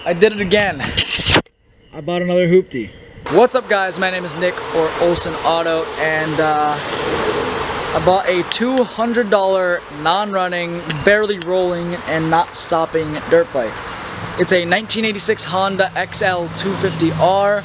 I did it again. I bought another hoopty. What's up guys, my name is Nick or Olsen Auto, and I bought a $200 non-running, barely rolling, and not stopping dirt bike. It's a 1986 Honda XL 250R.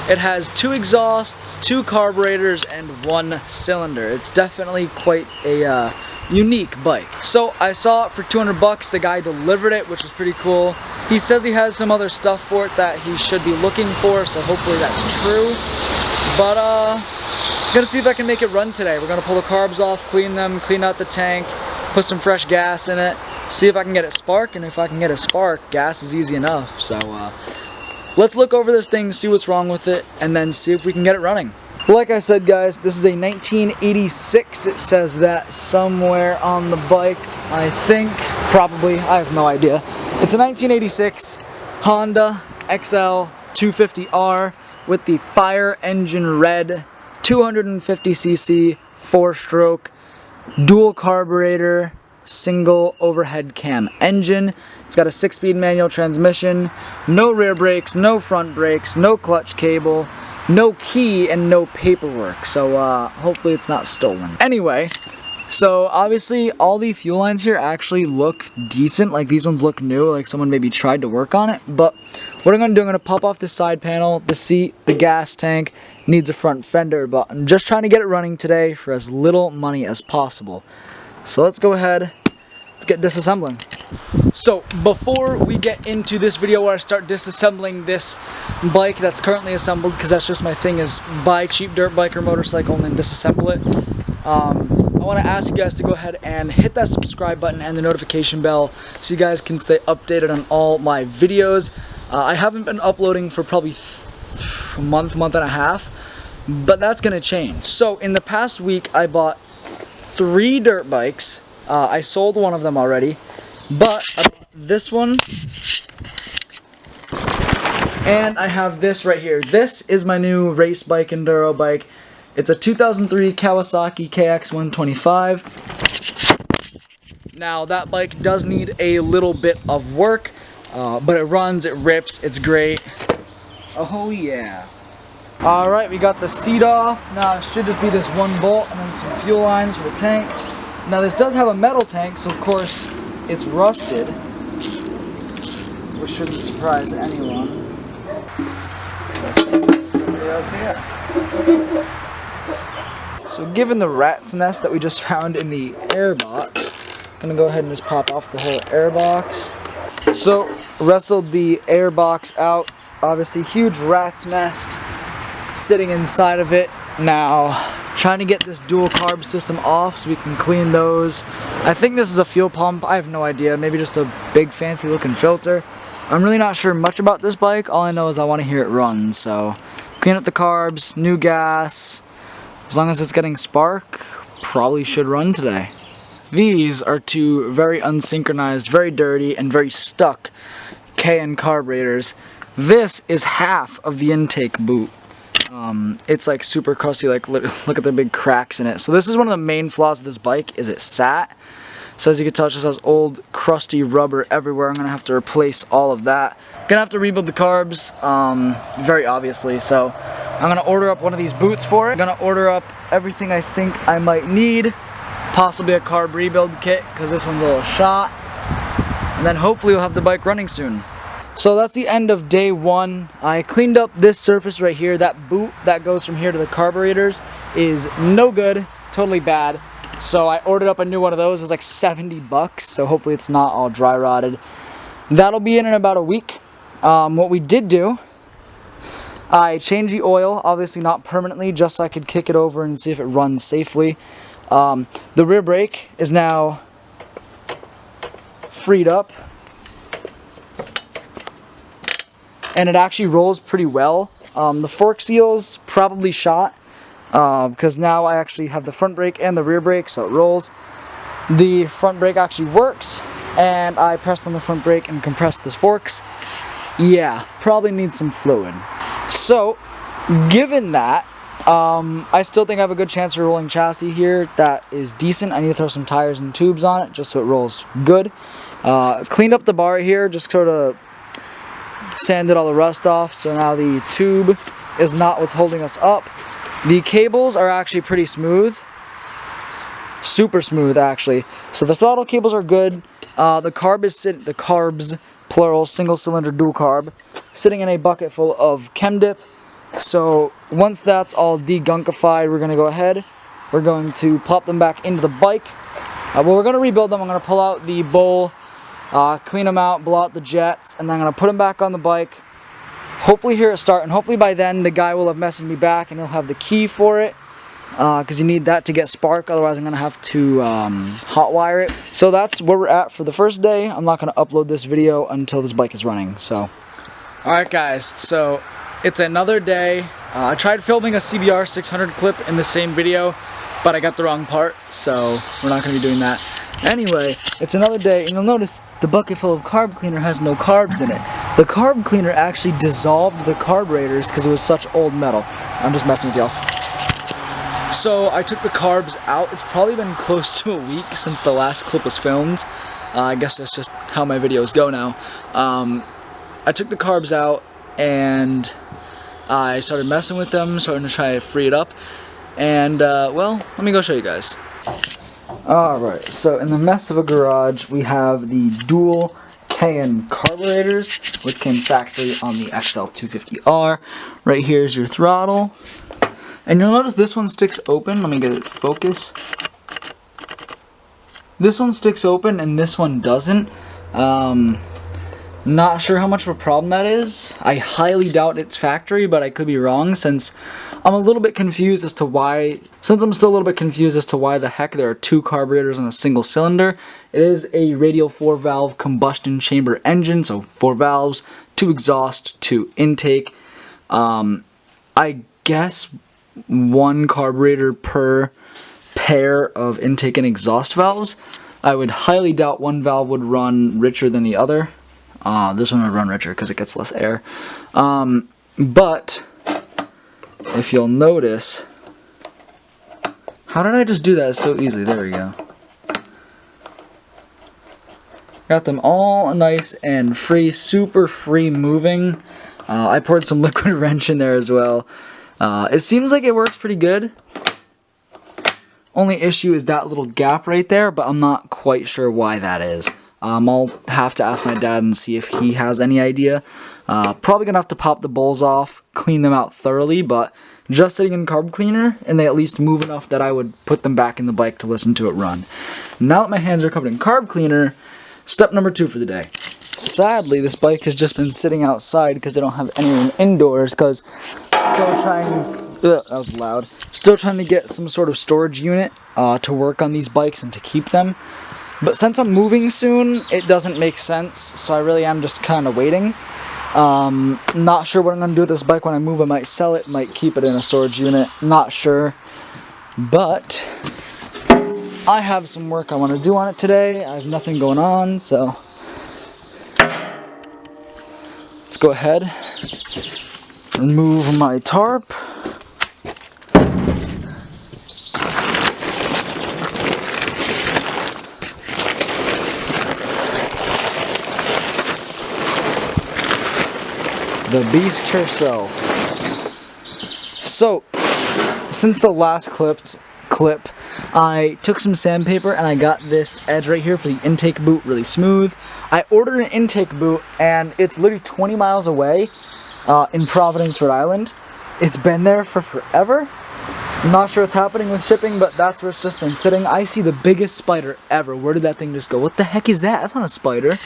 It has 2 exhausts, 2 carburetors, and 1 cylinder. It's definitely quite a unique bike. So I saw it for 200 bucks. The guy delivered it, which is pretty cool. He says he has some other stuff for it that he should be looking for, so hopefully that's true. But I'm gonna see if I can make it run today. We're gonna pull the carbs off, clean them, clean out the tank, put some fresh gas in it, see if I can get it spark, and if I can get it spark, gas is easy enough. So let's look over this thing, see what's wrong with it, and then see if we can get it running. Like I said guys, this is a 1986, it says that somewhere on the bike, I think, probably, I have no idea. It's a 1986 Honda XL 250R with the Fire Engine Red 250cc 4-stroke dual carburetor single overhead cam engine. It's got a 6-speed manual transmission, no rear brakes, no front brakes, no clutch cable, no key, and no paperwork, so hopefully it's not stolen. Anyway, so obviously all the fuel lines here actually look decent. Like these ones look new, like someone maybe tried to work on it. But what I'm gonna do, I'm gonna pop off the side panel, the seat, the gas tank, needs a front fender, but I'm just trying to get it running today for as little money as possible. So let's go ahead, let's get disassembling. So before we get into this video where I start disassembling this bike that's currently assembled, because that's just my thing, is buy cheap dirt bike or motorcycle and then disassemble it, I want to ask you guys to go ahead and hit that subscribe button and the notification bell so you guys can stay updated on all my videos. I haven't been uploading for probably a month and a half, but that's going to change. So in the past week I bought 3 dirt bikes. I sold one of them already, but I bought this one, and I have this right here. This is my new race bike, enduro bike. It's a 2003 Kawasaki KX125. Now that bike does need a little bit of work, but it runs, it rips, it's great. Oh yeah. Alright, we got the seat off. Now it should just be this one bolt and then some fuel lines for the tank. Now this does have a metal tank, so of course it's rusted, which shouldn't surprise anyone. So given the rat's nest that we just found in the air box, I'm gonna go ahead and just pop off the whole air box. So wrestled the air box out, obviously huge rat's nest sitting inside of it. Now trying to get this dual carb system off so we can clean those. I think this is a fuel pump, I have no idea, maybe just a big fancy looking filter. I'm really not sure much about this bike, all I know is I want to hear it run. So clean up the carbs, new gas, as long as it's getting spark, probably should run today. These are 2 very unsynchronized, very dirty, and very stuck KN carburetors. This is half of the intake boot. It's like super crusty, like look at the big cracks in it. So this is one of the main flaws of this bike, is it sat. So as you can tell, it just has old crusty rubber everywhere. I'm gonna have to replace all of that. Gonna have to rebuild the carbs, very obviously. So I'm gonna order up one of these boots for it. I'm gonna order up everything I think I might need, possibly a carb rebuild kit because this one's a little shot, and then hopefully we'll have the bike running soon. So that's the end of day 1. I cleaned up this surface right here. That boot that goes from here to the carburetors is no good, totally bad. So I ordered up a new one of those. It's like 70 bucks, so hopefully it's not all dry rotted. That'll be in about a week. What we did do, I changed the oil, obviously not permanently, just so I could kick it over and see if it runs safely. The rear brake is now freed up, and it actually rolls pretty well. The fork seal's probably shot, because now I actually have the front brake and the rear brake, so it rolls. The front brake actually works, and I pressed on the front brake and compressed the forks. Yeah, probably needs some fluid. So, given that, I still think I have a good chance of rolling chassis here. That is decent. I need to throw some tires and tubes on it just so it rolls good. Cleaned up the bar here, just sort of sanded all the rust off, so now the tube is not what's holding us up. The cables are actually pretty smooth. Super smooth, actually. So the throttle cables are good. The carbs, plural, single cylinder dual carb, sitting in a bucket full of chem dip. So once that's all degunkified, we're gonna go ahead. We're going to plop them back into the bike. Well, we're gonna rebuild them. I'm gonna pull out the bowl, clean them out, blow out the jets, and then I'm gonna put them back on the bike. Hopefully hear it start, and hopefully by then the guy will have messaged me back and he'll have the key for it. Because you need that to get spark, otherwise I'm going to have to hotwire it. So that's where we're at for the first day. I'm not going to upload this video until this bike is running. So, alright guys, so it's another day. I tried filming a CBR 600 clip in the same video, but I got the wrong part, so we're not going to be doing that. Anyway, it's another day, and you'll notice the bucket full of carb cleaner has no carbs in it. The carb cleaner actually dissolved the carburetors because it was such old metal. I'm just messing with y'all. So I took the carbs out. It's probably been close to a week since the last clip was filmed. I guess that's just how my videos go now. I took the carbs out and I started messing with them, starting to try to free it up. And well, let me go show you guys. Alright, so in the mess of a garage, we have the dual KN carburetors, which came factory on the XL250R. Right here is your throttle. And you'll notice this one sticks open. Let me get it to focus. This one sticks open and this one doesn't. Not sure how much of a problem that is. I highly doubt it's factory, but I could be wrong since I'm a little bit confused as to why. Since I'm still a little bit confused as to why the heck there are two carburetors on a single cylinder. It is a radial 4-valve combustion chamber engine, so 4 valves, 2 exhaust, 2 intake. I guess 1 carburetor per pair of intake and exhaust valves. I would highly doubt one valve would run richer than the other. This one would run richer because it gets less air. But if you'll notice, how did I just do that so easily? There we go. Got them all nice and free, super free moving. I poured some liquid wrench in there as well. It seems like it works pretty good. Only issue is that little gap right there, but I'm not quite sure why that is. I'll have to ask my dad and see if he has any idea. Probably gonna have to pop the bowls off, clean them out thoroughly, but just sitting in carb cleaner, and they at least move enough that I would put them back in the bike to listen to it run. Now that my hands are covered in carb cleaner, step number 2 for the day. Sadly, this bike has just been sitting outside because I don't have any room indoors, because still trying to get some sort of storage unit to work on these bikes and to keep them. But since I'm moving soon, it doesn't make sense, so I really am just kind of waiting. Not sure what I'm going to do with this bike when I move. I might sell it, might keep it in a storage unit, not sure. But I have some work I want to do on it today. I have nothing going on, so let's go ahead, remove my tarp. The beast herself. So, since the last clip, I took some sandpaper and I got this edge right here for the intake boot really smooth. I ordered an intake boot and it's literally 20 miles away in Providence, Rhode Island. It's been there for forever. I'm not sure what's happening with shipping, but that's where it's just been sitting. I see the biggest spider ever. Where did that thing just go? What the heck is that? That's not a spider.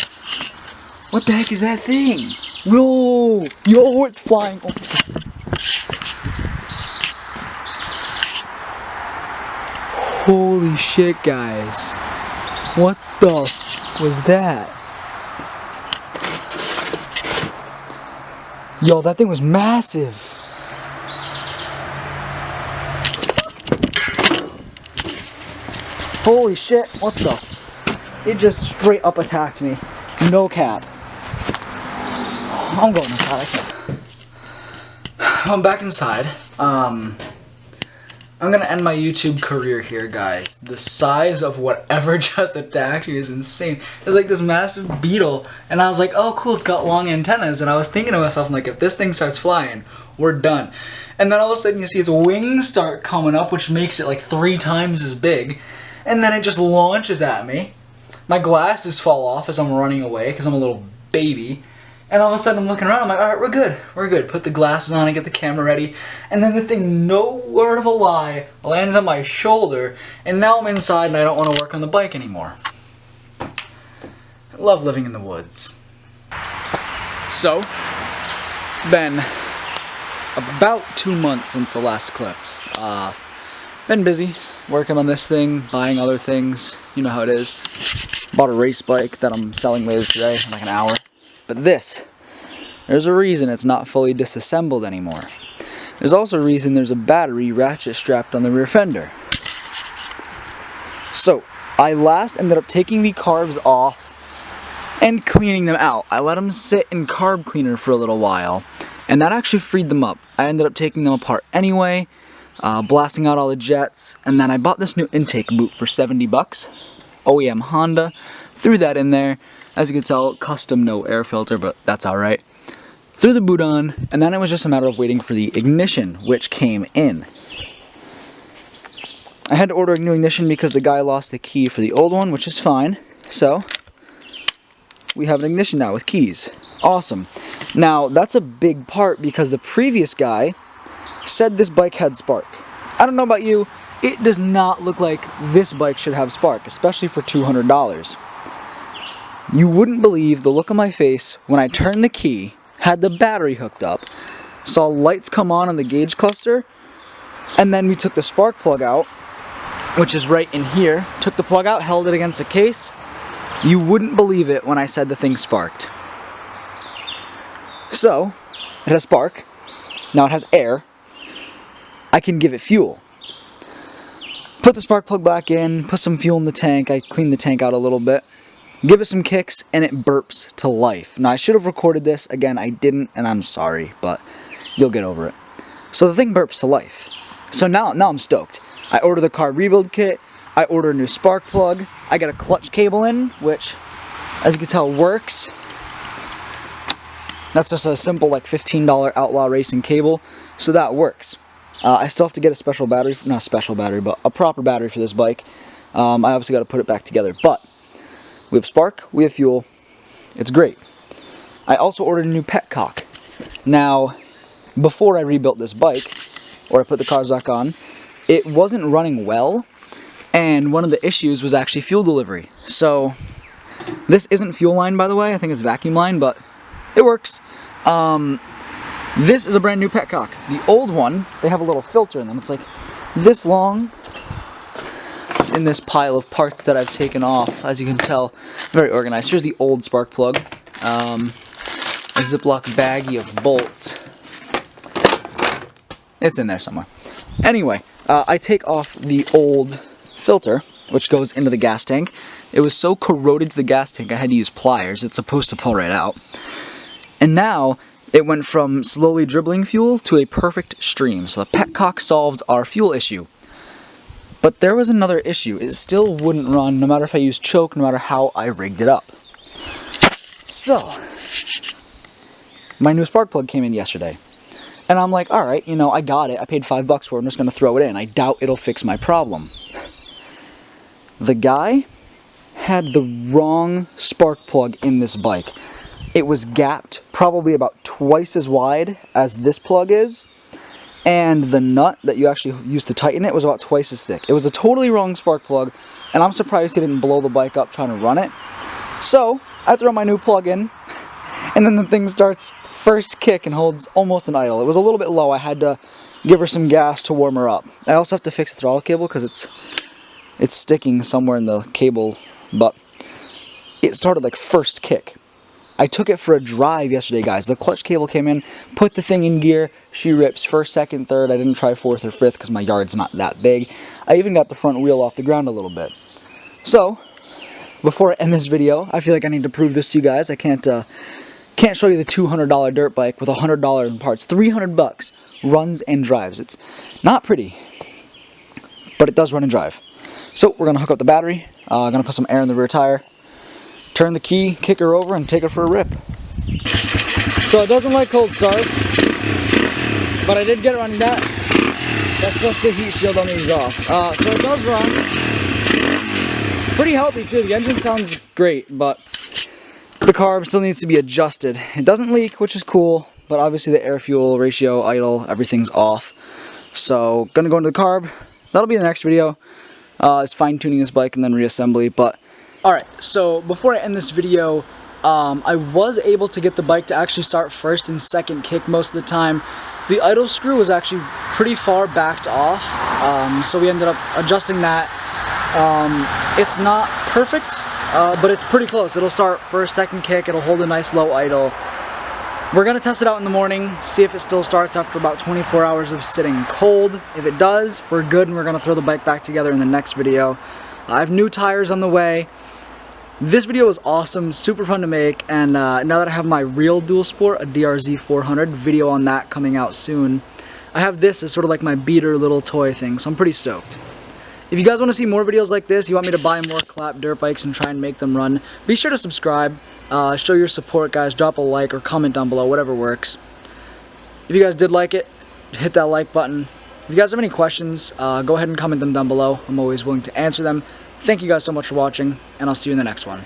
What the heck is that thing? Whoa! Yo, it's flying! Oh. Holy shit, guys. What the was that? Yo, that thing was massive. Holy shit, what the? It just straight up attacked me. No cap. I'm going inside, I can't. I'm back inside. I I'm gonna end my YouTube career here, guys. The size of whatever just attacked me is insane. It's like this massive beetle, and I was like, oh cool, it's got long antennas, and I was thinking to myself, I'm like, if this thing starts flying, we're done. And then all of a sudden you see its wings start coming up, which makes it like 3 times as big, and then it just launches at me. My glasses fall off as I'm running away, because I'm a little baby. And all of a sudden I'm looking around, I'm like, alright, we're good. We're good. Put the glasses on and get the camera ready. And then the thing, no word of a lie, lands on my shoulder. And now I'm inside and I don't want to work on the bike anymore. I love living in the woods. So, it's been about 2 months since the last clip. Been busy working on this thing, buying other things. You know how it is. Bought a race bike that I'm selling later today in like an hour. But this, there's a reason it's not fully disassembled anymore. There's also a reason there's a battery ratchet strapped on the rear fender. So, I last ended up taking the carbs off and cleaning them out. I let them sit in carb cleaner for a little while, and that actually freed them up. I ended up taking them apart anyway, blasting out all the jets, and then I bought this new intake boot for 70 bucks. OEM Honda, threw that in there. As you can tell, custom, no air filter, but that's alright. Threw the boot on, and then it was just a matter of waiting for the ignition, which came in. I had to order a new ignition because the guy lost the key for the old one, which is fine. So, we have an ignition now with keys. Awesome. Now, that's a big part because the previous guy said this bike had spark. I don't know about you, it does not look like this bike should have spark, especially for $200. You wouldn't believe the look on my face when I turned the key, had the battery hooked up, saw lights come on the gauge cluster, and then we took the spark plug out, which is right in here, took the plug out, held it against the case. You wouldn't believe it when I said the thing sparked. So, it has spark, now it has air, I can give it fuel. Put the spark plug back in, put some fuel in the tank, I cleaned the tank out a little bit. Give it some kicks, and it burps to life. Now, I should have recorded this. Again, I didn't, and I'm sorry, but you'll get over it. So the thing burps to life. So now I'm stoked. I ordered the carb rebuild kit. I ordered a new spark plug. I got a clutch cable in, which, as you can tell, works. That's just a simple, like, $15 Outlaw Racing cable. So that works. I still have to get a special battery, not a special battery, but a proper battery for this bike. I obviously got to put it back together, but we have spark, we have fuel, it's great. I also ordered a new petcock. Now, before I rebuilt this bike, or I put the cars back on, it wasn't running well, and one of the issues was actually fuel delivery. So, this isn't fuel line, by the way, I think it's vacuum line, but it works. This is a brand new petcock. The old one, they have a little filter in them. It's like this long. It's in this pile of parts that I've taken off. As you can tell, very organized. Here's the old spark plug. A Ziploc baggie of bolts. It's in there somewhere. Anyway, I take off the old filter, which goes into the gas tank. It was so corroded to the gas tank I had to use pliers. It's supposed to pull right out. And now, it went from slowly dribbling fuel to a perfect stream. So the petcock solved our fuel issue. But there was another issue. It still wouldn't run no matter if I used choke, no matter how I rigged it up. So, my new spark plug came in yesterday. And I'm like, alright, you know, I got it. I paid $5 for it. I'm just going to throw it in. I doubt it'll fix my problem. The guy had the wrong spark plug in this bike. It was gapped probably about twice as wide as this plug is. And the nut that you actually use to tighten it was about twice as thick. It was a totally wrong spark plug, and I'm surprised he didn't blow the bike up trying to run it. So, I throw my new plug in, and then the thing starts first kick and holds almost an idle. It was a little bit low. I had to give her some gas to warm her up. I also have to fix the throttle cable because it's sticking somewhere in the cable, but it started like first kick. I took it for a drive yesterday, guys. The clutch cable came in, put the thing in gear, she rips first, second, third. I didn't try fourth or fifth because my yard's not that big. I even got the front wheel off the ground a little bit. So, before I end this video, I feel like I need to prove this to you guys. I can't show you the $200 dirt bike with $100 in parts. $300 runs and drives. It's not pretty. but it does run and drive. So we're gonna hook up the battery, gonna put some air in the rear tire, turn the key, kick her over, and take her for a rip. So it doesn't like cold starts, but I did get it running that. That's just the heat shield on the exhaust. So it does run pretty healthy too. The engine sounds great, but the carb still needs to be adjusted. It doesn't leak, which is cool, but obviously the air-fuel ratio, idle, everything's off. So gonna go into the carb. That'll be the next video. Is fine-tuning this bike and then reassembly. But alright, so before I end this video, I was able to get the bike to actually start first and second kick most of the time. The idle screw was actually pretty far backed off, so we ended up adjusting that. It's not perfect, but it's pretty close. It'll start first, second kick, it'll hold a nice low idle. We're going to test it out in the morning, see if it still starts after about 24 hours of sitting cold. If it does, we're good, and we're going to throw the bike back together in the next video. I have new tires on the way. This video was awesome, super fun to make, and now that I have my real dual sport, a DRZ 400, video on that coming out soon, I have this as sort of like my beater little toy thing, so I'm pretty stoked. If you guys want to see more videos like this, you want me to buy more clap dirt bikes and try and make them run, be sure to subscribe, show your support, guys, drop a like or comment down below, whatever works. If you guys did like it, hit that like button. If you guys have any questions, go ahead and comment them down below. I'm always willing to answer them. Thank you guys so much for watching, and I'll see you in the next one.